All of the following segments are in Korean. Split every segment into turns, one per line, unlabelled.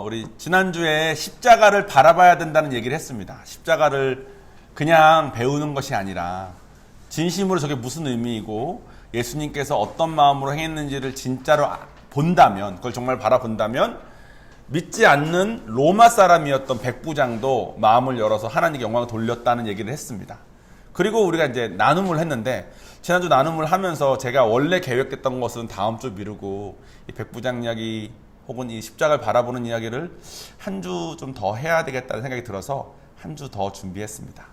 우리 지난주에 십자가를 바라봐야 된다는 얘기를 했습니다. 십자가를 그냥 배우는 것이 아니라 진심으로 저게 무슨 의미이고 예수님께서 어떤 마음으로 행했는지를 진짜로 본다면, 그걸 정말 바라본다면 믿지 않는 로마 사람이었던 백부장도 마음을 열어서 하나님께 영광을 돌렸다는 얘기를 했습니다. 그리고 우리가 이제 나눔을 했는데, 지난주 나눔을 하면서 제가 원래 계획했던 것은 다음 주 미루고 이 백부장 이야기 혹은 이 십자가를 바라보는 이야기를 한 주 좀 더 해야 되겠다는 생각이 들어서 한 주 더 준비했습니다.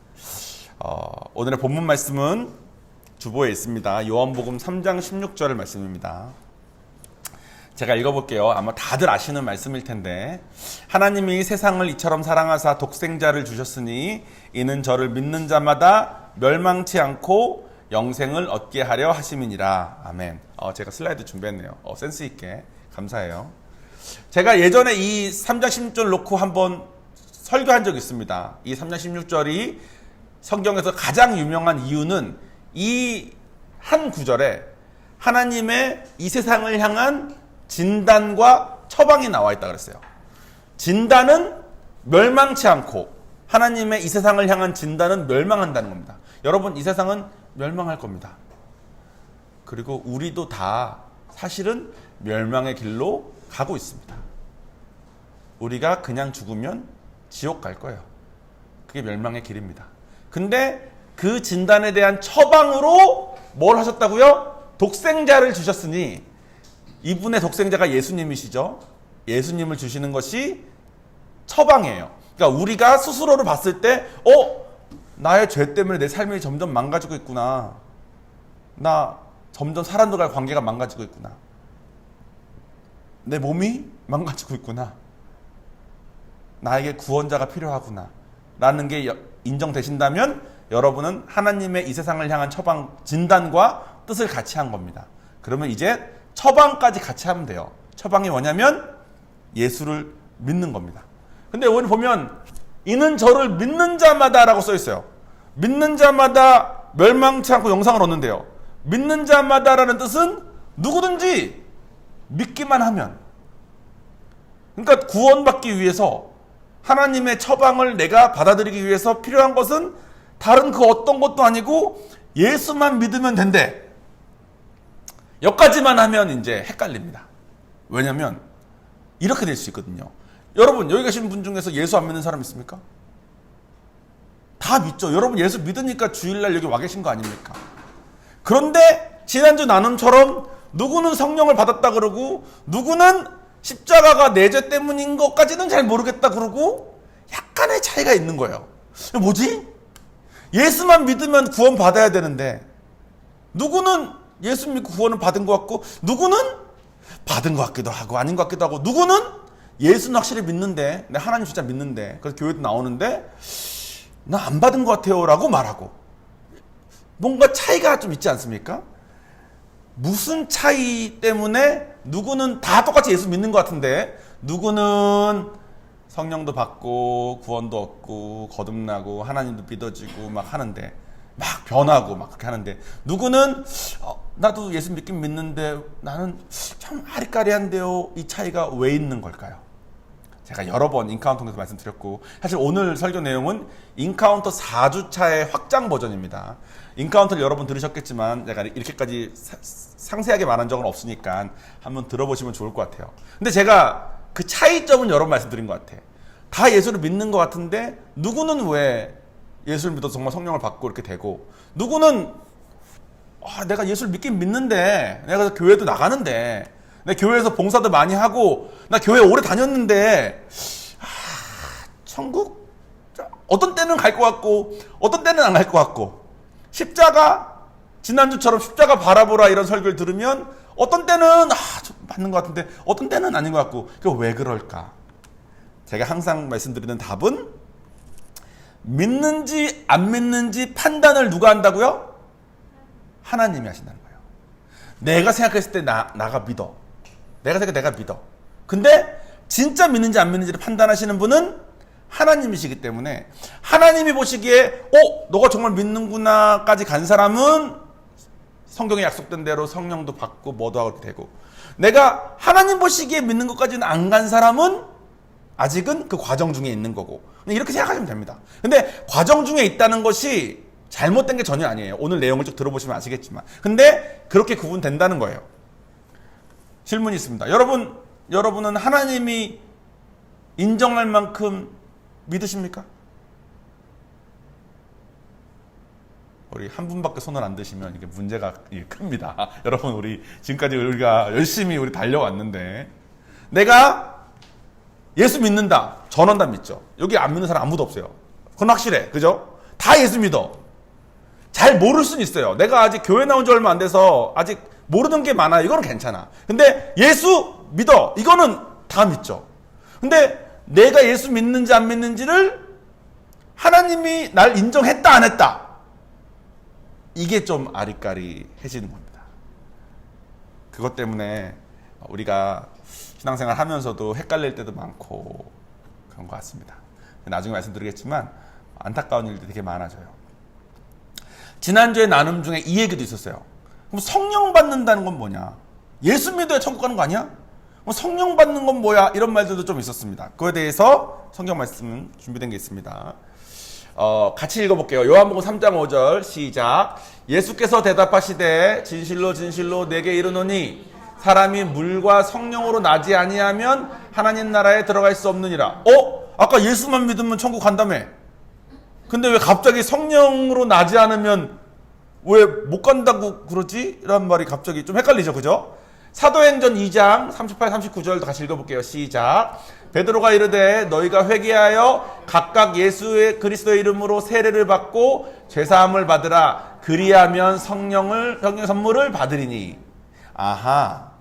오늘의 본문 말씀은 주보에 있습니다. 요한복음 3장 16절 말씀입니다. 제가 읽어볼게요. 아마 다들 아시는 말씀일 텐데, 하나님이 세상을 이처럼 사랑하사 독생자를 주셨으니 이는 저를 믿는 자마다 멸망치 않고 영생을 얻게 하려 하심이니라. 아멘. 제가 슬라이드 준비했네요. 센스 있게 감사해요. 제가 예전에 이 3장 16절 놓고 한번 설교한 적이 있습니다. 이 3장 16절이 성경에서 가장 유명한 이유는 이 한 구절에 하나님의 이 세상을 향한 진단과 처방이 나와 있다 그랬어요. 진단은 멸망치 않고, 하나님의 이 세상을 향한 진단은 멸망한다는 겁니다. 여러분, 이 세상은 멸망할 겁니다. 그리고 우리도 다 사실은 멸망의 길로 가고 있습니다. 우리가 그냥 죽으면 지옥 갈 거예요. 그게 멸망의 길입니다. 근데 그 진단에 대한 처방으로 뭘 하셨다고요? 독생자를 주셨으니, 이분의 독생자가 예수님이시죠. 예수님을 주시는 것이 처방이에요. 그러니까 우리가 스스로를 봤을 때 나의 죄 때문에 내 삶이 점점 망가지고 있구나. 나 점점 사람들과의 관계가 망가지고 있구나. 내 몸이 망가지고 있구나. 나에게 구원자가 필요하구나. 라는 게 인정되신다면 여러분은 하나님의 이 세상을 향한 처방, 진단과 뜻을 같이 한 겁니다. 그러면 이제 처방까지 같이 하면 돼요. 처방이 뭐냐면 예수를 믿는 겁니다. 근데 오늘 보면 이는 저를 믿는 자마다 라고 써 있어요. 믿는 자마다 멸망치 않고 영생을 얻는데요. 믿는 자마다라는 뜻은 누구든지 믿기만 하면, 그러니까 구원받기 위해서 하나님의 처방을 내가 받아들이기 위해서 필요한 것은 다른 그 어떤 것도 아니고 예수만 믿으면 된대. 여기까지만 하면 이제 헷갈립니다. 왜냐면 이렇게 될 수 있거든요. 여러분, 여기 계신 분 중에서 예수 안 믿는 사람 있습니까? 다 믿죠. 여러분, 예수 믿으니까 주일날 여기 와 계신 거 아닙니까? 그런데 지난주 나눔처럼 누구는 성령을 받았다 그러고, 누구는 십자가가 내 죄 때문인 것까지는 잘 모르겠다 그러고, 약간의 차이가 있는 거예요. 뭐지? 예수만 믿으면 구원 받아야 되는데, 누구는 예수 믿고 구원을 받은 것 같고, 누구는 받은 것 같기도 하고 아닌 것 같기도 하고, 누구는 예수는 확실히 믿는데, 내 하나님 진짜 믿는데, 그래서 교회도 나오는데 나 안 받은 것 같아요 라고 말하고, 뭔가 차이가 좀 있지 않습니까? 무슨 차이 때문에 누구는 다 똑같이 예수 믿는 것 같은데, 누구는 성령도 받고 구원도 얻고 거듭나고 하나님도 믿어지고 막 하는데, 막 변하고 막 그렇게 하는데, 누구는 나도 예수 믿긴 믿는데 나는 참 아리까리한데요. 이 차이가 왜 있는 걸까요? 제가 여러 번 인카운터에서 말씀드렸고, 사실 오늘 설교 내용은 인카운터 4주차의 확장 버전입니다. 인카운터를 여러분 들으셨겠지만 제가 이렇게까지 상세하게 말한 적은 없으니까 한번 들어보시면 좋을 것 같아요. 근데 제가 그 차이점은 여러 번 말씀드린 것 같아. 다 예수를 믿는 것 같은데, 누구는 왜 예수를 믿어서 정말 성령을 받고 이렇게 되고, 누구는 내가 예수를 믿긴 믿는데, 내가 교회도 나가는데, 내 교회에서 봉사도 많이 하고, 나 교회 오래 다녔는데 천국? 어떤 때는 갈 것 같고 어떤 때는 안 갈 것 같고, 십자가, 지난주처럼 십자가 바라보라 이런 설교를 들으면 어떤 때는 맞는 것 같은데 어떤 때는 아닌 것 같고, 그게 왜 그럴까? 제가 항상 말씀드리는 답은, 믿는지 안 믿는지 판단을 누가 한다고요? 하나님이 하신다는 거예요. 내가 생각했을 때 나가 믿어. 내가 생각해 내가 믿어. 근데 진짜 믿는지 안 믿는지를 판단하시는 분은 하나님이시기 때문에, 하나님이 보시기에 너가 정말 믿는구나까지 간 사람은 성경에 약속된 대로 성령도 받고 뭐도 하고 되고, 내가 하나님 보시기에 믿는 것까지는 안 간 사람은 아직은 그 과정 중에 있는 거고. 이렇게 생각하시면 됩니다. 근데 과정 중에 있다는 것이 잘못된 게 전혀 아니에요. 오늘 내용을 쭉 들어보시면 아시겠지만. 근데 그렇게 구분된다는 거예요. 질문이 있습니다. 여러분은 하나님이 인정할 만큼 믿으십니까? 우리 한 분밖에 손을 안 드시면 이게 문제가 큽니다. 여러분, 우리 지금까지 우리가 열심히 달려왔는데, 내가 예수 믿는다. 전원 다 믿죠. 여기 안 믿는 사람 아무도 없어요. 그건 확실해. 그죠? 다 예수 믿어. 잘 모를 수는 있어요. 내가 아직 교회 나온 지 얼마 안 돼서 아직 모르는 게 많아. 이거는 괜찮아. 근데 예수 믿어. 이거는 다 믿죠. 근데 내가 예수 믿는지 안 믿는지를 하나님이 날 인정했다 안 했다. 이게 좀 아리까리해지는 겁니다. 그것 때문에 우리가 신앙생활 하면서도 헷갈릴 때도 많고 그런 것 같습니다. 나중에 말씀드리겠지만 안타까운 일들이 되게 많아져요. 지난주에 나눔 중에 이 얘기도 있었어요. 그럼 성령 받는다는 건 뭐냐? 예수 믿어야 천국 가는 거 아니야? 성령 받는 건 뭐야? 이런 말들도 좀 있었습니다. 그거에 대해서 성경 말씀 준비된 게 있습니다. 같이 읽어볼게요. 요한복음 3장 5절 시작. 예수께서 대답하시되 진실로 진실로 내게 이르노니 사람이 물과 성령으로 나지 아니하면 하나님 나라에 들어갈 수 없느니라. 아까 예수만 믿으면 천국 간다며. 근데 왜 갑자기 성령으로 나지 않으면 왜 못 간다고 그러지? 이런 말이 갑자기 좀 헷갈리죠. 그죠? 사도행전 2장 38, 39절 다시 읽어볼게요. 시작. 베드로가 이르되 너희가 회개하여 각각 예수의 그리스도의 이름으로 세례를 받고 죄사함을 받으라. 그리하면 성령 선물을 받으리니. 아하,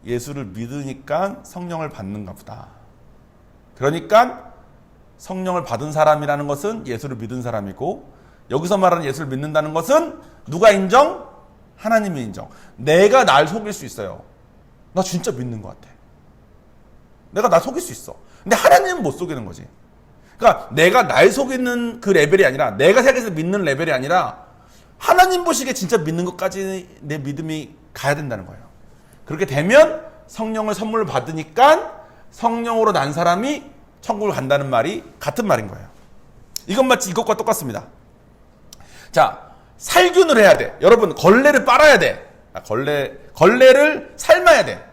예수를 믿으니까 성령을 받는가 보다. 그러니까 성령을 받은 사람이라는 것은 예수를 믿은 사람이고, 여기서 말하는 예수를 믿는다는 것은 누가 인정? 하나님이 인정. 내가 날 속일 수 있어요. 나 진짜 믿는 것 같아. 내가 나 속일 수 있어. 근데 하나님은 못 속이는 거지. 그러니까 내가 날 속이는 그 레벨이 아니라, 내가 생각해서 믿는 레벨이 아니라 하나님 보시기에 진짜 믿는 것까지 내 믿음이 가야 된다는 거예요. 그렇게 되면 성령을 선물로 받으니까 성령으로 난 사람이 천국을 간다는 말이 같은 말인 거예요. 이건 마치 이것과 똑같습니다. 자, 살균을 해야 돼. 여러분, 걸레를 빨아야 돼. 걸레를 삶아야 돼.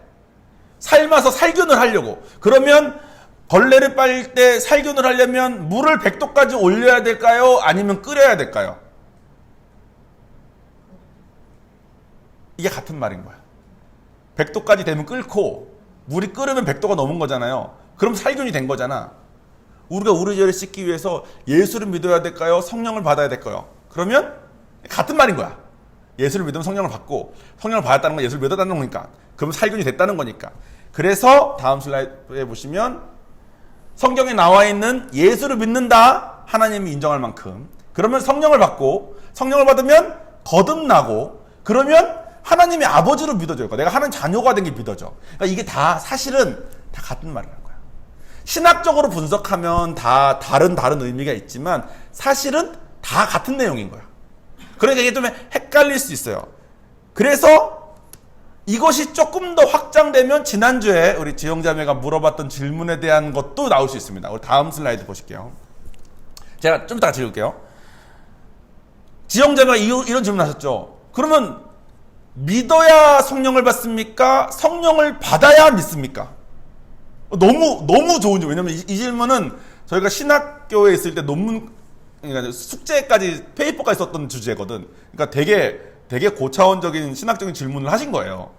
삶아서 살균을 하려고. 그러면 걸레를 빨 때 살균을 하려면 물을 100도까지 올려야 될까요? 아니면 끓여야 될까요? 이게 같은 말인 거야. 100도까지 되면 끓고 물이 끓으면 100도가 넘은 거잖아요. 그럼 살균이 된 거잖아. 우리가 우리 죄를 씻기 위해서 예수를 믿어야 될까요? 성령을 받아야 될까요? 그러면 같은 말인 거야. 예수를 믿으면 성령을 받고, 성령을 받았다는 건 예수를 믿었다는 거니까. 그럼 살균이 됐다는 거니까. 그래서 다음 슬라이드에 보시면 성경에 나와 있는 예수를 믿는다, 하나님이 인정할 만큼. 그러면 성령을 받고, 성령을 받으면 거듭나고, 그러면 하나님이 아버지로 믿어져요. 내가 하나님 자녀가 된 게 믿어져. 그러니까 이게 다 사실은 다 같은 말이라는 거야. 신학적으로 분석하면 다 다른 의미가 있지만 사실은 다 같은 내용인 거야. 그러니까 이게 좀 헷갈릴 수 있어요. 그래서 이것이 조금 더 확장되면 지난주에 우리 지영자매가 물어봤던 질문에 대한 것도 나올 수 있습니다. 우리 다음 슬라이드 보실게요. 제가 좀 이따 같이 읽을게요. 지영자매가 이런 질문 하셨죠. 그러면 믿어야 성령을 받습니까? 성령을 받아야 믿습니까? 너무 좋은 질문. 왜냐면 이 질문은 저희가 신학교에 있을 때 논문, 그러니까 숙제까지 페이퍼까지 썼던 주제거든. 그러니까 되게 고차원적인 신학적인 질문을 하신 거예요.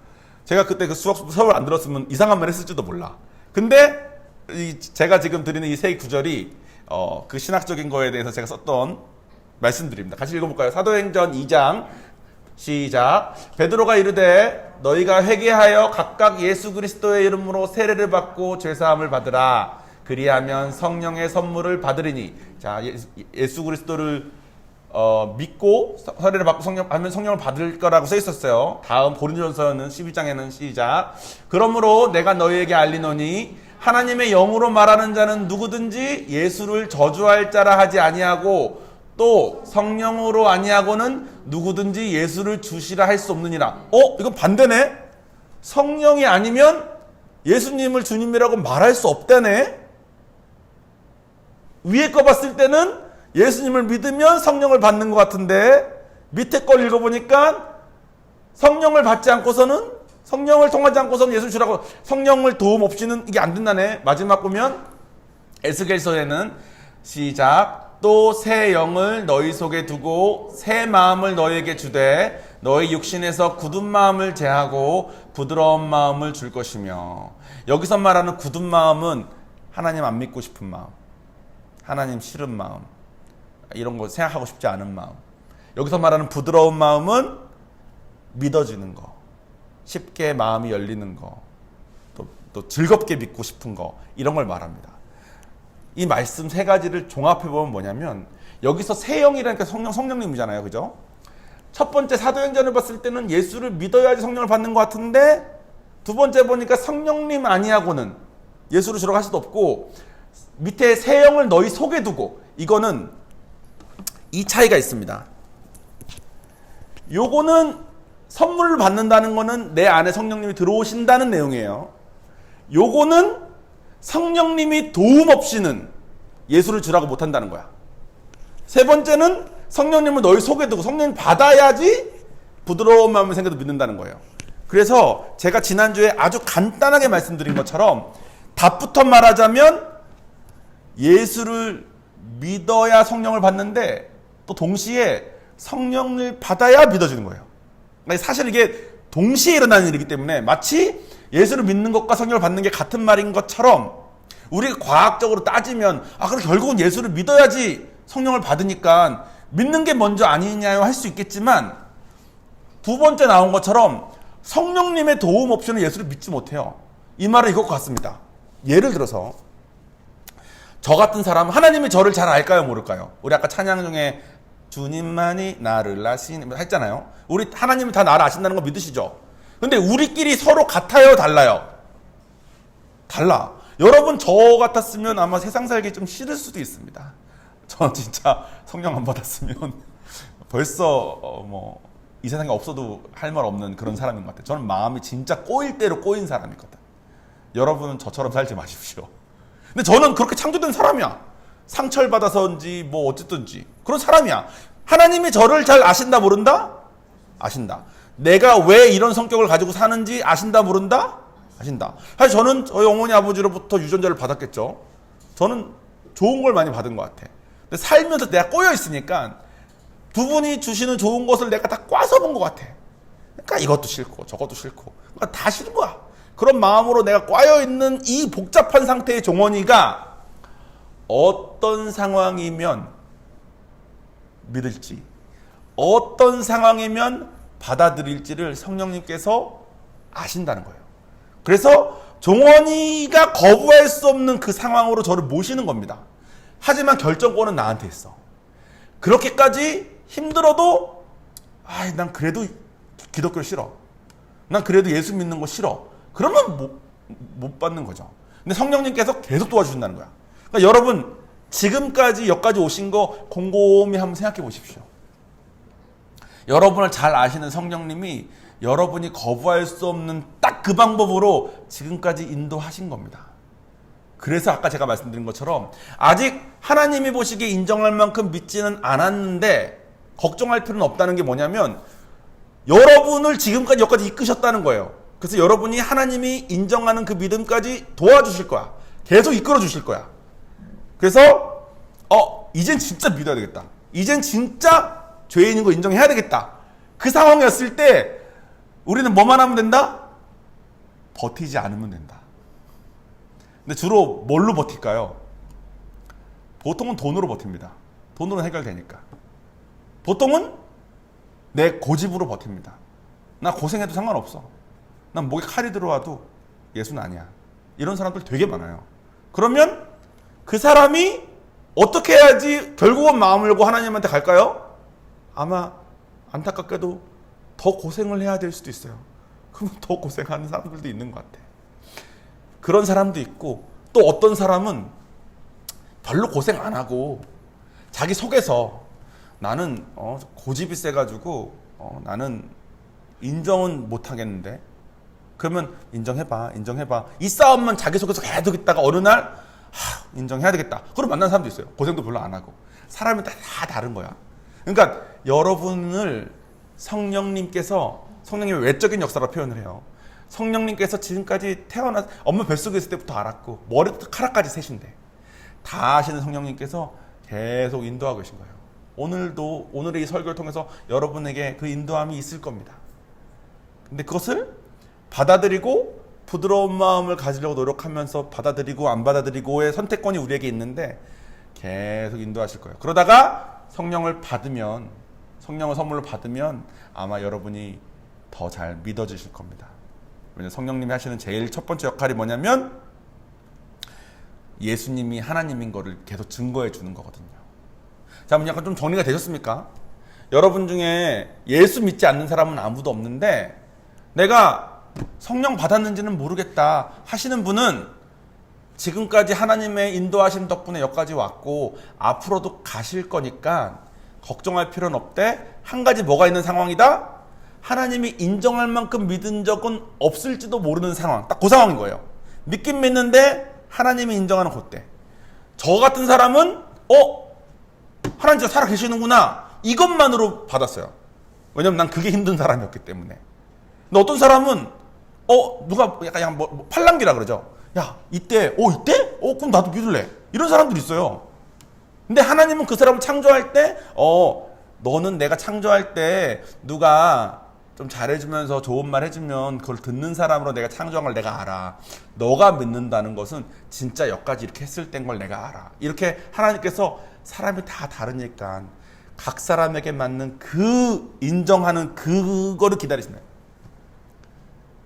제가 그때 그 수업을 안 들었으면 이상한 말 했을지도 몰라. 근데 제가 지금 드리는 이 세 구절이 그 신학적인 거에 대해서 제가 썼던 말씀드립니다. 같이 읽어볼까요? 사도행전 2장 시작. 베드로가 이르되 너희가 회개하여 각각 예수 그리스도의 이름으로 세례를 받고 죄사함을 받으라. 그리하면 성령의 선물을 받으리니. 자, 예수 그리스도를 믿고 세례를 받고 성령을 받을 거라고 써 있었어요. 다음 고린도전서는 12장에는 시작. 그러므로 내가 너희에게 알리노니 하나님의 영으로 말하는 자는 누구든지 예수를 저주할 자라 하지 아니하고 또 성령으로 아니하고는 누구든지 예수를 주시라 할 수 없느니라. 이건 반대네. 성령이 아니면 예수님을 주님이라고 말할 수 없다네. 위에 거 봤을 때는 예수님을 믿으면 성령을 받는 것 같은데 밑에 걸 읽어보니까 성령을 받지 않고서는 성령을 통하지 않고서는 예수 주라고 성령을 도움 없이는 이게 안 된다네. 마지막 보면 에스겔서에는 시작 또 새 영을 너희 속에 두고 새 마음을 너희에게 주되 너희 육신에서 굳은 마음을 제하고 부드러운 마음을 줄 것이며 여기서 말하는 굳은 마음은 하나님 안 믿고 싶은 마음, 하나님 싫은 마음, 이런 거 생각하고 싶지 않은 마음. 여기서 말하는 부드러운 마음은 믿어지는 거, 쉽게 마음이 열리는 거, 또 즐겁게 믿고 싶은 거, 이런 걸 말합니다. 이 말씀 세 가지를 종합해보면 뭐냐면 여기서 새 영이라니까 성령님이잖아요. 그죠? 첫 번째 사도행전을 봤을 때는 예수를 믿어야지 성령을 받는 것 같은데 두 번째 보니까 성령님 아니하고는 예수를 주러 갈 수도 없고 밑에 새 영을 너희 속에 두고 이거는 이 차이가 있습니다. 요거는 선물을 받는다는 거는 내 안에 성령님이 들어오신다는 내용이에요. 요거는 성령님이 도움 없이는 예수를 주라고 못한다는 거야. 세 번째는 성령님을 너희 속에 두고 성령님 받아야지 부드러운 마음을 생겨도 믿는다는 거예요. 그래서 제가 지난주에 아주 간단하게 말씀드린 것처럼 답부터 말하자면 예수를 믿어야 성령을 받는데 또 동시에 성령을 받아야 믿어지는 거예요. 사실 이게 동시에 일어나는 일이기 때문에 마치 예수를 믿는 것과 성령을 받는 게 같은 말인 것처럼 우리가 과학적으로 따지면 그럼 결국은 예수를 믿어야지 성령을 받으니까 믿는 게 먼저 아니냐요 할 수 있겠지만 두 번째 나온 것처럼 성령님의 도움 없이는 예수를 믿지 못해요. 이 말은 이것과 같습니다. 예를 들어서 저 같은 사람 하나님이 저를 잘 알까요 모를까요? 우리 아까 찬양 중에 주님만이 나를 아시니 했잖아요. 우리 하나님이 다 나를 아신다는 거 믿으시죠? 근데 우리끼리 서로 같아요 달라요? 달라. 여러분 저 같았으면 아마 세상 살기 좀 싫을 수도 있습니다. 저 진짜 성령 안 받았으면 벌써 이 세상에 없어도 할 말 없는 그런 사람인 것 같아요. 저는 마음이 진짜 꼬일 대로 꼬인 사람이거든. 여러분은 저처럼 살지 마십시오. 근데 저는 그렇게 창조된 사람이야. 상처를 받아서인지 어쨌든지 그런 사람이야. 하나님이 저를 잘 아신다 모른다? 아신다. 내가 왜 이런 성격을 가지고 사는지 아신다 모른다? 아신다. 사실 저는 저희 어머니 아버지로부터 유전자를 받았겠죠. 저는 좋은 걸 많이 받은 것 같아. 근데 살면서 내가 꼬여 있으니까 두 분이 주시는 좋은 것을 내가 다 꽈서 본 것 같아. 그러니까 이것도 싫고 저것도 싫고 그러니까 다 싫은 거야. 그런 마음으로 내가 꽈여 있는 이 복잡한 상태의 종원이가 어떤 상황이면 믿을지, 어떤 상황이면 받아들일지를 성령님께서 아신다는 거예요. 그래서 종원이가 거부할 수 없는 그 상황으로 저를 모시는 겁니다. 하지만 결정권은 나한테 있어. 그렇게까지 힘들어도 난 그래도 기독교 싫어. 난 그래도 예수 믿는 거 싫어. 그러면 못 받는 거죠. 근데 성령님께서 계속 도와주신다는 거야. 그러니까 여러분 지금까지 여기까지 오신 거 곰곰이 한번 생각해 보십시오. 여러분을 잘 아시는 성령님이 여러분이 거부할 수 없는 딱 그 방법으로 지금까지 인도하신 겁니다. 그래서 아까 제가 말씀드린 것처럼 아직 하나님이 보시기에 인정할 만큼 믿지는 않았는데 걱정할 필요는 없다는 게 뭐냐면 여러분을 지금까지 여기까지 이끄셨다는 거예요. 그래서 여러분이 하나님이 인정하는 그 믿음까지 도와주실 거야. 계속 이끌어 주실 거야. 그래서 이젠 진짜 믿어야 되겠다. 이젠 진짜 죄인인 거 인정해야 되겠다. 그 상황이었을 때 우리는 뭐만 하면 된다? 버티지 않으면 된다. 근데 주로 뭘로 버틸까요? 보통은 돈으로 버팁니다. 돈으로 해결되니까. 보통은 내 고집으로 버팁니다. 나 고생해도 상관없어. 난 목에 칼이 들어와도 예수는 아니야. 이런 사람들 되게 많아요. 그러면 그 사람이 어떻게 해야지 결국은 마음을 열고 하나님한테 갈까요? 아마 안타깝게도 더 고생을 해야 될 수도 있어요. 그러면 더 고생하는 사람들도 있는 것 같아. 그런 사람도 있고 또 어떤 사람은 별로 고생 안 하고 자기 속에서 나는 고집이 세가지고 나는 인정은 못 하겠는데 그러면 인정해봐 이 싸움만 자기 속에서 계속 있다가 어느 날 인정해야 되겠다. 그럼 만나는 사람도 있어요. 고생도 별로 안 하고. 사람이 다 다른 거야. 그러니까 여러분을 성령님의 외적인 역사로 표현을 해요. 성령님께서 지금까지 엄마 뱃속에 있을 때부터 알았고 머리부터 카락까지 세신데 다 아시는 성령님께서 계속 인도하고 계신 거예요. 오늘의 이 설교를 통해서 여러분에게 그 인도함이 있을 겁니다. 근데 그것을 받아들이고 부드러운 마음을 가지려고 노력하면서 받아들이고 안 받아들이고의 선택권이 우리에게 있는데 계속 인도하실 거예요. 그러다가 성령을 선물로 받으면 아마 여러분이 더 잘 믿어지실 겁니다. 왜냐하면 성령님이 하시는 제일 첫 번째 역할이 뭐냐면 예수님이 하나님인 거를 계속 증거해 주는 거거든요. 자, 약간 좀 정리가 되셨습니까? 여러분 중에 예수 믿지 않는 사람은 아무도 없는데 내가 성령 받았는지는 모르겠다 하시는 분은 지금까지 하나님의 인도하심 덕분에 여기까지 왔고 앞으로도 가실 거니까 걱정할 필요는 없대. 한 가지 뭐가 있는 상황이다? 하나님이 인정할 만큼 믿은 적은 없을지도 모르는 상황. 딱 그 상황인 거예요. 믿긴 믿는데 하나님이 인정하는 그때. 저 같은 사람은 하나님 진짜 살아계시는구나. 이것만으로 받았어요. 왜냐면 난 그게 힘든 사람이었기 때문에. 근데 어떤 사람은 누가 약간 팔랑귀라 그러죠. 야, 이때? 그럼 나도 믿을래. 이런 사람들이 있어요. 근데 하나님은 그 사람을 창조할 때, 너는 내가 창조할 때 누가 좀 잘해주면서 좋은 말 해주면 그걸 듣는 사람으로 내가 창조한 걸 내가 알아. 너가 믿는다는 것은 진짜 여기까지 이렇게 했을 땐 걸 내가 알아. 이렇게 하나님께서 사람이 다 다르니까 각 사람에게 맞는 그 인정하는 그거를 기다리시나요?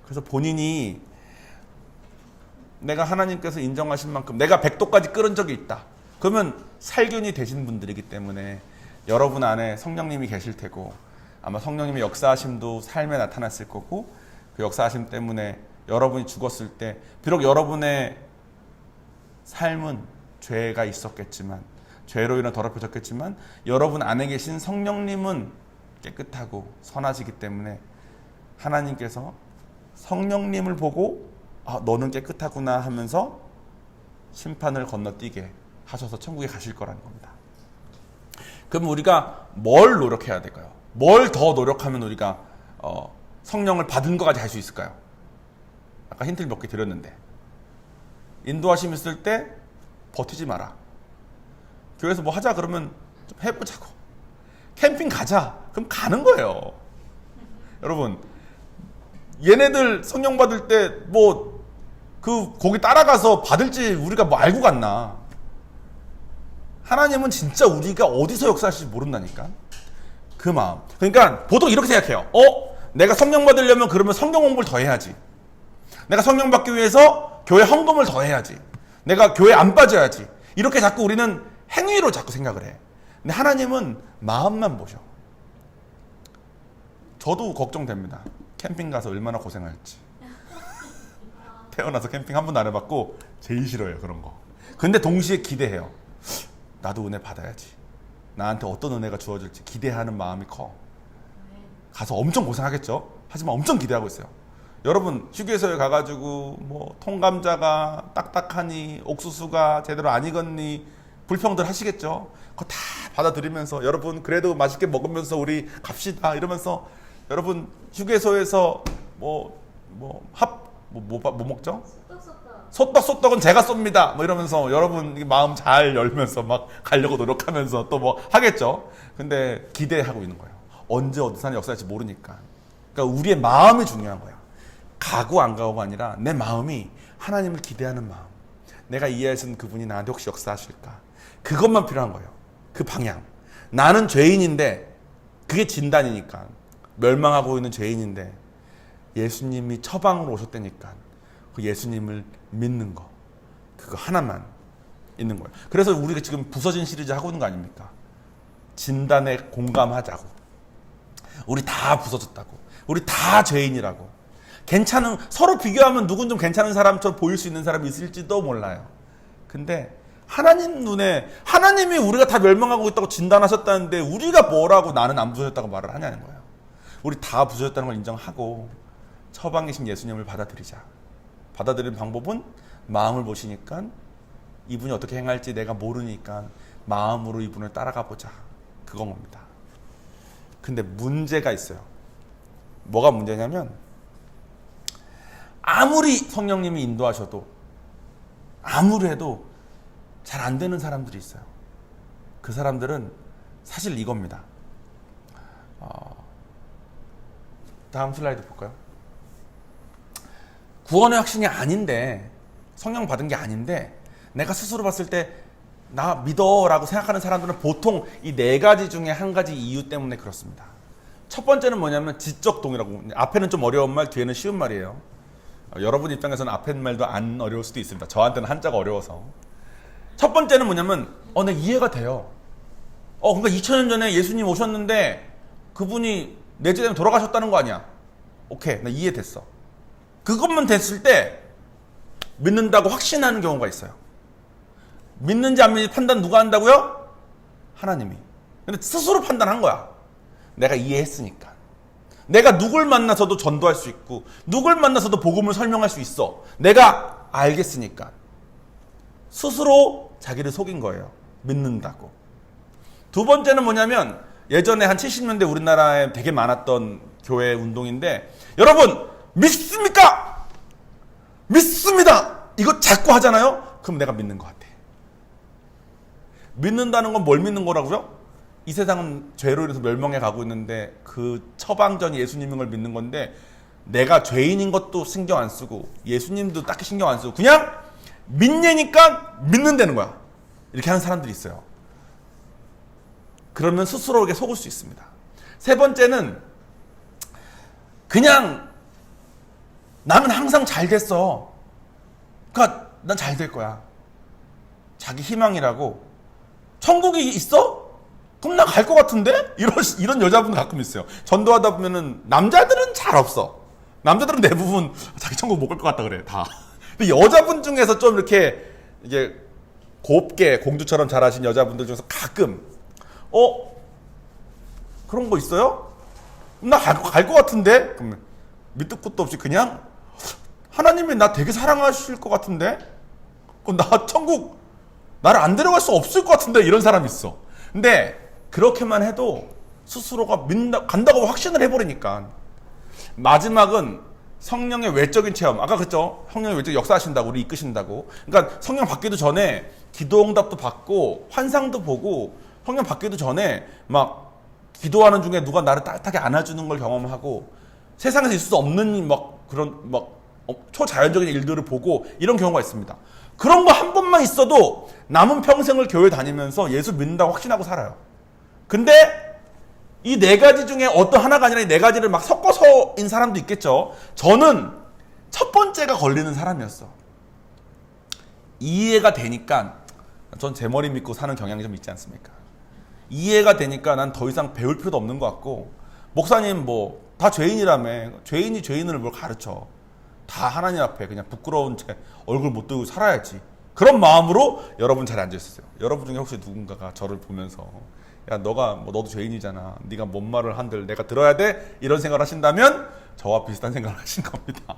그래서 본인이 내가 하나님께서 인정하신 만큼 내가 100도까지 끓은 적이 있다. 그러면 살균이 되신 분들이기 때문에 여러분 안에 성령님이 계실 테고 아마 성령님의 역사하심도 삶에 나타났을 거고 그 역사하심 때문에 여러분이 죽었을 때 비록 여러분의 삶은 죄가 있었겠지만 죄로 인해 더럽혀졌겠지만 여러분 안에 계신 성령님은 깨끗하고 선하시기 때문에 하나님께서 성령님을 보고 너는 깨끗하구나 하면서 심판을 건너뛰게 하셔서 천국에 가실 거라는 겁니다. 그럼 우리가 뭘 노력해야 될까요? 뭘 더 노력하면 우리가 성령을 받은 것까지 할 수 있을까요? 아까 힌트를 몇 개 드렸는데 인도하심 있을 때 버티지 마라. 교회에서 뭐 하자 그러면 좀 해보자고. 캠핑 가자. 그럼 가는 거예요. 여러분 얘네들 성령 받을 때 거기 따라가서 받을지 우리가 알고 갔나. 하나님은 진짜 우리가 어디서 역사하실지 모른다니까. 그 마음. 그러니까 보통 이렇게 생각해요. 내가 성령 받으려면 그러면 성경 공부를 더 해야지. 내가 성령 받기 위해서 교회 헌금을 더 해야지. 내가 교회 안 빠져야지. 이렇게 자꾸 우리는 행위로 자꾸 생각을 해. 근데 하나님은 마음만 보셔. 저도 걱정됩니다. 캠핑 가서 얼마나 고생할지. 태어나서 캠핑 한 번도 안 해봤고 제일 싫어요 그런 거. 근데 동시에 기대해요. 나도 은혜 받아야지. 나한테 어떤 은혜가 주어질지 기대하는 마음이 커. 가서 엄청 고생하겠죠. 하지만 엄청 기대하고 있어요. 여러분 휴게소에 가가지고 통감자가 딱딱하니 옥수수가 제대로 안 익었니 불평들 하시겠죠. 그거 다 받아들이면서 여러분 그래도 맛있게 먹으면서 우리 갑시다 이러면서 여러분 휴게소에서 뭐 먹죠? 소떡은 제가 쏩니다. 이러면서 여러분 마음 잘 열면서 막 가려고 노력하면서 또 하겠죠. 근데 기대하고 있는 거예요. 언제 어디서 역사할지 모르니까. 그러니까 우리의 마음이 중요한 거야. 가고 안 가고가 아니라 내 마음이 하나님을 기대하는 마음. 내가 이해할 수 있는 그분이 나한테 혹시 역사하실까? 그것만 필요한 거예요. 그 방향. 나는 죄인인데 그게 진단이니까. 멸망하고 있는 죄인인데 예수님이 처방으로 오셨다니까 그 예수님을 믿는 거 그거 하나만 있는 거예요. 그래서 우리가 지금 부서진 시리즈 하고 있는 거 아닙니까? 진단에 공감하자고. 우리 다 부서졌다고. 우리 다 죄인이라고. 서로 비교하면 누군 좀 괜찮은 사람처럼 보일 수 있는 사람이 있을지도 몰라요. 근데 하나님 눈에 하나님이 우리가 다 멸망하고 있다고 진단하셨다는데 우리가 뭐라고 나는 안 부서졌다고 말을 하냐는 거예요. 우리 다 부서졌다는 걸 인정하고 처방이신 예수님을 받아들이자. 받아들이는 방법은 마음을 보시니까 이분이 어떻게 행할지 내가 모르니까 마음으로 이분을 따라가 보자. 그건 겁니다. 근데 문제가 있어요. 뭐가 문제냐면 아무리 성령님이 인도하셔도 아무리 해도 잘 안 되는 사람들이 있어요. 그 사람들은 사실 이겁니다. 다음 슬라이드 볼까요? 구원의 확신이 아닌데, 성령 받은 게 아닌데 내가 스스로 봤을 때 나 믿어 라고 생각하는 사람들은 보통 이 네 가지 중에 한 가지 이유 때문에 그렇습니다. 첫 번째는 뭐냐면 지적 동의라고. 앞에는 좀 어려운 말, 뒤에는 쉬운 말이에요. 여러분 입장에서는 앞에 말도 안 어려울 수도 있습니다. 저한테는 한자가 어려워서. 첫 번째는 뭐냐면 내 이해가 돼요. 그러니까 2000년 전에 예수님 오셨는데 그분이 내 죄 때문에 돌아가셨다는 거 아니야. 오케이, 나 이해됐어. 그것만 됐을 때 믿는다고 확신하는 경우가 있어요. 믿는지 안 믿는지 판단 누가 한다고요? 하나님이. 근데 스스로 판단한 거야. 내가 이해했으니까. 내가 누굴 만나서도 전도할 수 있고 누굴 만나서도 복음을 설명할 수 있어. 내가 알겠으니까. 스스로 자기를 속인 거예요. 믿는다고. 두 번째는 뭐냐면 예전에 한 70년대 우리나라에 되게 많았던 교회 운동인데, 여러분 믿습니까? 믿습니다. 이거 자꾸 하잖아요. 그럼 내가 믿는 것 같아. 믿는다는 건 뭘 믿는 거라고요? 이 세상은 죄로 인해서 멸망해 가고 있는데 그 처방전 예수님인 걸 믿는 건데, 내가 죄인인 것도 신경 안 쓰고 예수님도 딱히 신경 안 쓰고 그냥 믿냐니까 믿는다는 거야. 이렇게 하는 사람들이 있어요. 그러면 스스로에게 속을 수 있습니다. 세 번째는 그냥 나는 항상 잘 됐어. 그러니까 난 잘 될 거야. 자기 희망이라고. 천국이 있어? 그럼 나 갈 것 같은데? 이런 여자분 가끔 있어요. 전도하다 보면은 남자들은 잘 없어. 남자들은 대부분 자기 천국 못 갈 것 같다 그래, 다. 근데 여자분 중에서 좀 이렇게 이게 곱게 공주처럼 잘하신 여자분들 중에서 가끔 그런 거 있어요? 나 갈 것 같은데? 그러면 밑도 끝도 없이 그냥 하나님이 나 되게 사랑하실 것 같은데? 그럼 나 천국 나를 안 데려갈 수 없을 것 같은데? 이런 사람이 있어. 근데 그렇게만 해도 스스로가 간다고 확신을 해버리니까. 마지막은 성령의 외적인 체험. 아까 그랬죠? 성령의 외적 역사하신다고, 우리 이끄신다고. 그러니까 성령 받기도 전에 기도응답도 받고 환상도 보고, 성령 받기도 전에 막 기도하는 중에 누가 나를 따뜻하게 안아주는 걸 경험하고, 세상에서 있을 수 없는 그런 초자연적인 일들을 보고, 이런 경우가 있습니다. 그런 거 한 번만 있어도 남은 평생을 교회 다니면서 예수 믿는다고 확신하고 살아요. 근데 이 네 가지 중에 어떤 하나가 아니라 이 네 가지를 막 섞어서인 사람도 있겠죠. 저는 첫 번째가 걸리는 사람이었어. 이해가 되니까, 전 제 머리 믿고 사는 경향이 좀 있지 않습니까? 이해가 되니까 난 더 이상 배울 필요도 없는 것 같고, 목사님 다 죄인이라며, 죄인이 죄인을 뭘 가르쳐. 다 하나님 앞에 그냥 부끄러운 채 얼굴 못 들고 살아야지. 그런 마음으로 여러분 자리에 앉아있었어요. 여러분 중에 혹시 누군가가 저를 보면서 야, 너도 죄인이잖아. 네가 뭔 말을 한들 내가 들어야 돼? 이런 생각을 하신다면 저와 비슷한 생각을 하신 겁니다.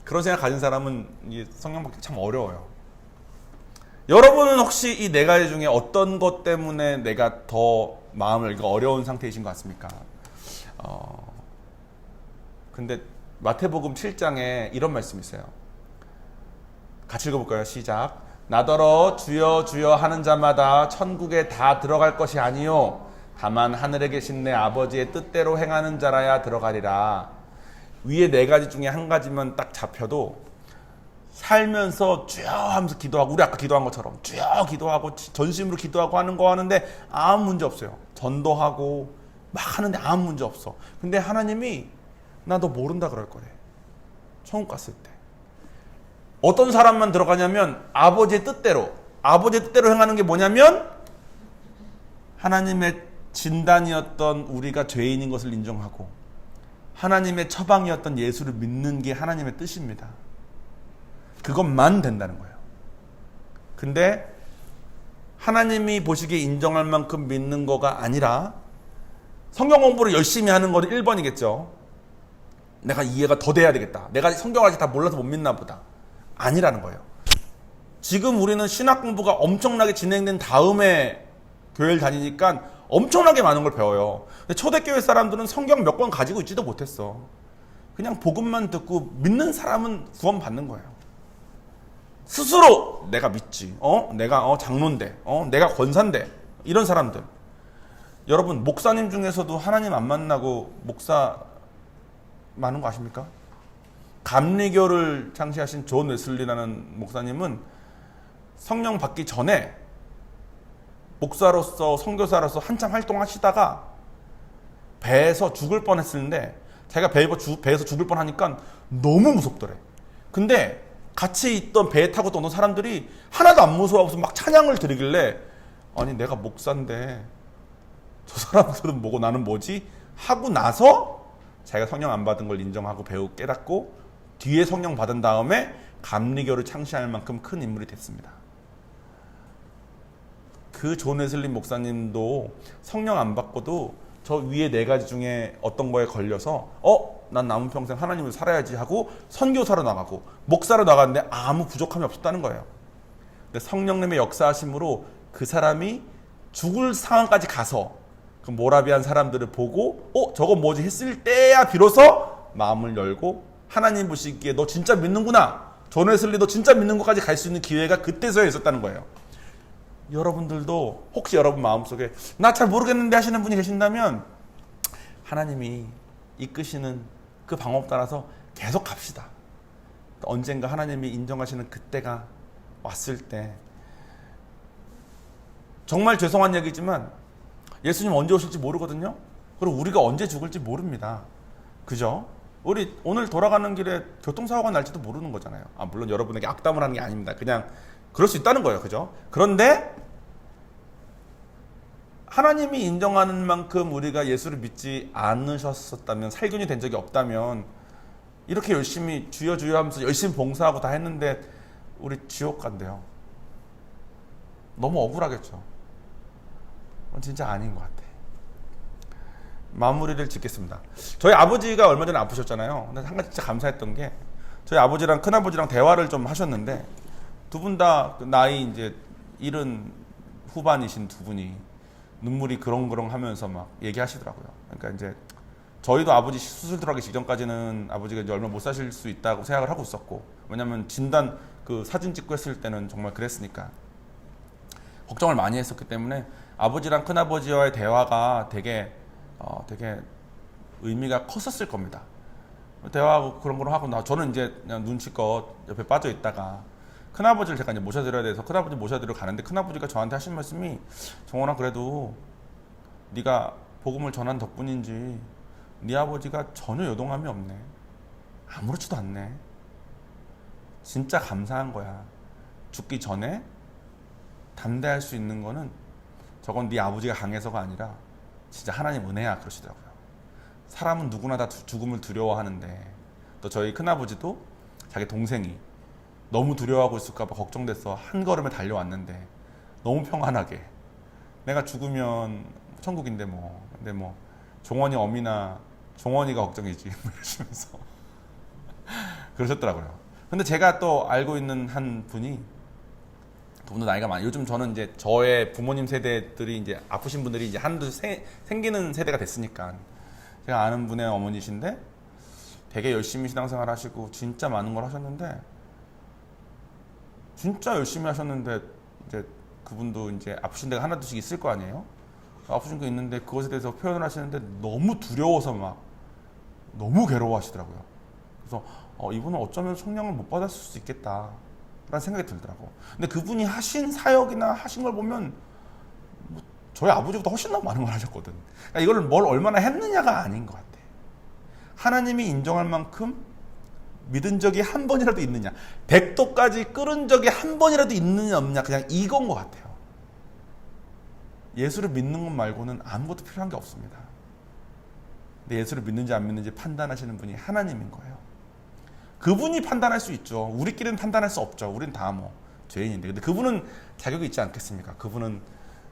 그런 생각 가진 사람은 성령 받기 참 어려워요. 여러분은 혹시 이 네 가지 중에 어떤 것 때문에 내가 더 마음을 열기가 어려운 상태이신 것 같습니까? 근데 마태복음 7장에 이런 말씀이 있어요. 같이 읽어볼까요? 시작. 나더러 주여 주여 하는 자마다 천국에 다 들어갈 것이 아니요 다만 하늘에 계신 내 아버지의 뜻대로 행하는 자라야 들어가리라. 위에 네 가지 중에 한 가지만 딱 잡혀도 살면서 주여 하면서 기도하고, 우리 아까 기도한 것처럼 주여 기도하고 전심으로 기도하고 하는 거 하는데 아무 문제 없어요. 전도하고 막 하는데 아무 문제 없어. 근데 하나님이 나 너 모른다 그럴 거래. 천국 갔을 때. 어떤 사람만 들어가냐면 아버지의 뜻대로 행하는 게 뭐냐면 하나님의 진단이었던 우리가 죄인인 것을 인정하고 하나님의 처방이었던 예수를 믿는 게 하나님의 뜻입니다. 그것만 된다는 거예요. 근데 하나님이 보시기에 인정할 만큼 믿는 거가 아니라 성경 공부를 열심히 하는 거는 1번이겠죠. 내가 이해가 더 돼야 되겠다. 내가 성경을 아직 다 몰라서 못 믿나 보다. 아니라는 거예요. 지금 우리는 신학 공부가 엄청나게 진행된 다음에 교회를 다니니까 엄청나게 많은 걸 배워요. 근데 초대교회 사람들은 성경 몇 권 가지고 있지도 못했어. 그냥 복음만 듣고 믿는 사람은 구원받는 거예요. 스스로 내가 믿지. 내가 장로인데. 내가 권사인데. 이런 사람들. 여러분, 목사님 중에서도 하나님 안 만나고 목사 많은 거 아십니까? 감리교를 창시하신 존 웨슬리라는 목사님은 성령 받기 전에 목사로서 선교사로서 한참 활동하시다가 배에서 죽을 뻔했는데 자기가 배에서 죽을 뻔하니까 너무 무섭더래. 근데 같이 있던 배에 타고 떠는 사람들이 하나도 안 무서워서 막 찬양을 드리길래 아니 내가 목사인데 저 사람들은 뭐고 나는 뭐지? 하고 나서 자기가 성령 안 받은 걸 인정하고 배우고 깨닫고 뒤에 성령 받은 다음에 감리교를 창시할 만큼 큰 인물이 됐습니다. 그 존 웨슬리 목사님도 성령 안 받고도 저 위에 4가지 중에 어떤 거에 걸려서 난 남은 평생 하나님을 살아야지 하고 선교사로 나가고 목사로 나갔는데 아무 부족함이 없었다는 거예요. 근데 성령님의 역사하심으로 그 사람이 죽을 상황까지 가서 그 모라비안 사람들을 보고 저건 뭐지 했을 때야 비로소 마음을 열고 하나님 보시기에 너 진짜 믿는구나, 존 웨슬리 너 진짜 믿는 것까지 갈 수 있는 기회가 그때서야 있었다는 거예요. 여러분들도 혹시 여러분 마음속에 나 잘 모르겠는데 하시는 분이 계신다면 하나님이 이끄시는 그 방법 따라서 계속 갑시다. 언젠가 하나님이 인정하시는 그때가 왔을 때 정말 죄송한 얘기지만 예수님 언제 오실지 모르거든요. 그리고 우리가 언제 죽을지 모릅니다. 그죠? 우리 오늘 돌아가는 길에 교통사고가 날지도 모르는 거잖아요. 물론 여러분에게 악담을 하는 게 아닙니다. 그냥 그럴 수 있다는 거예요. 그죠? 그런데 하나님이 인정하는 만큼 우리가 예수를 믿지 않으셨었다면, 살균이 된 적이 없다면 이렇게 열심히 주여 주여 하면서 열심히 봉사하고 다 했는데 우리 지옥 간대요. 너무 억울하겠죠. 그건 진짜 아닌 것 같아. 마무리를 짓겠습니다. 저희 아버지가 얼마 전에 아프셨잖아요. 근데 한 가지 진짜 감사했던 게 저희 아버지랑 큰아버지랑 대화를 좀 하셨는데 두 분 다 나이 이제 70 후반이신 두 분이 눈물이 그렁그렁 하면서 막 얘기하시더라고요. 그러니까 이제 저희도 아버지 수술 들어가기 직전까지는 아버지가 이제 얼마 못 사실 수 있다고 생각을 하고 있었고, 왜냐면 진단 그 사진 찍고 했을 때는 정말 그랬으니까 걱정을 많이 했었기 때문에 아버지랑 큰아버지와의 대화가 되게 의미가 컸었을 겁니다. 대화하고 그런 걸 하고 저는 이제 그냥 눈치껏 옆에 빠져 있다가 큰아버지를 제가 이제 모셔드려야 돼서 큰아버지 모셔드리러 가는데 큰아버지가 저한테 하신 말씀이 정원아 그래도 네가 복음을 전한 덕분인지 네 아버지가 전혀 요동함이 없네. 아무렇지도 않네. 진짜 감사한 거야. 죽기 전에 담대할 수 있는 거는 저건 네 아버지가 강해서가 아니라 진짜 하나님 은혜야 그러시더라고요. 사람은 누구나 다 죽음을 두려워하는데 또 저희 큰아버지도 자기 동생이 너무 두려워하고 있을까 봐 걱정돼서 한 걸음에 달려왔는데 너무 평안하게 내가 죽으면 천국인데 뭐 근데 뭐 종원이 어미나 종원이가 걱정이지 이러시면서 그러셨더라고요. 근데 제가 또 알고 있는 한 분이 그분도 나이가 많아요. 요즘 저는 이제 저의 부모님 세대들이 이제 아프신 분들이 이제 한두 생기는 세대가 됐으니까 제가 아는 분의 어머니신데 되게 열심히 신앙생활 하시고 진짜 많은 걸 하셨는데 진짜 열심히 하셨는데 이제 그분도 이제 아프신 데가 하나둘씩 있을 거 아니에요? 아프신 거 있는데 그것에 대해서 표현을 하시는데 너무 두려워서 막 너무 괴로워하시더라고요. 그래서 이분은 어쩌면 성령을 못 받았을 수 있겠다 라는 생각이 들더라고. 근데 그분이 하신 사역이나 하신 걸 보면 뭐 저희 아버지보다 훨씬 더 많은 걸 하셨거든. 그러니까 이걸 뭘 얼마나 했느냐가 아닌 것 같아. 하나님이 인정할 만큼 믿은 적이 한 번이라도 있느냐, 100도까지 끓은 적이 한 번이라도 있느냐 없느냐, 그냥 이건 것 같아요. 예수를 믿는 것 말고는 아무것도 필요한 게 없습니다. 근데 예수를 믿는지 안 믿는지 판단하시는 분이 하나님인 거예요. 그분이 판단할 수 있죠. 우리끼리는 판단할 수 없죠. 우린 다 뭐 죄인인데. 근데 그분은 자격이 있지 않겠습니까? 그분은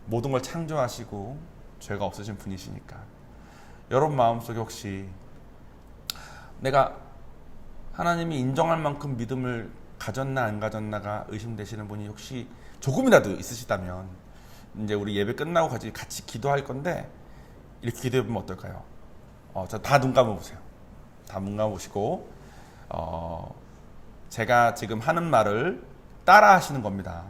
모든 걸 창조하시고 죄가 없으신 분이시니까. 여러분 마음속에 혹시 내가 하나님이 인정할 만큼 믿음을 가졌나 안 가졌나가 의심되시는 분이 혹시 조금이라도 있으시다면 이제 우리 예배 끝나고 같이 기도할 건데 이렇게 기도해 보면 어떨까요? 다 눈 감아보세요. 다 눈 감아보시고 제가 지금 하는 말을 따라 하시는 겁니다.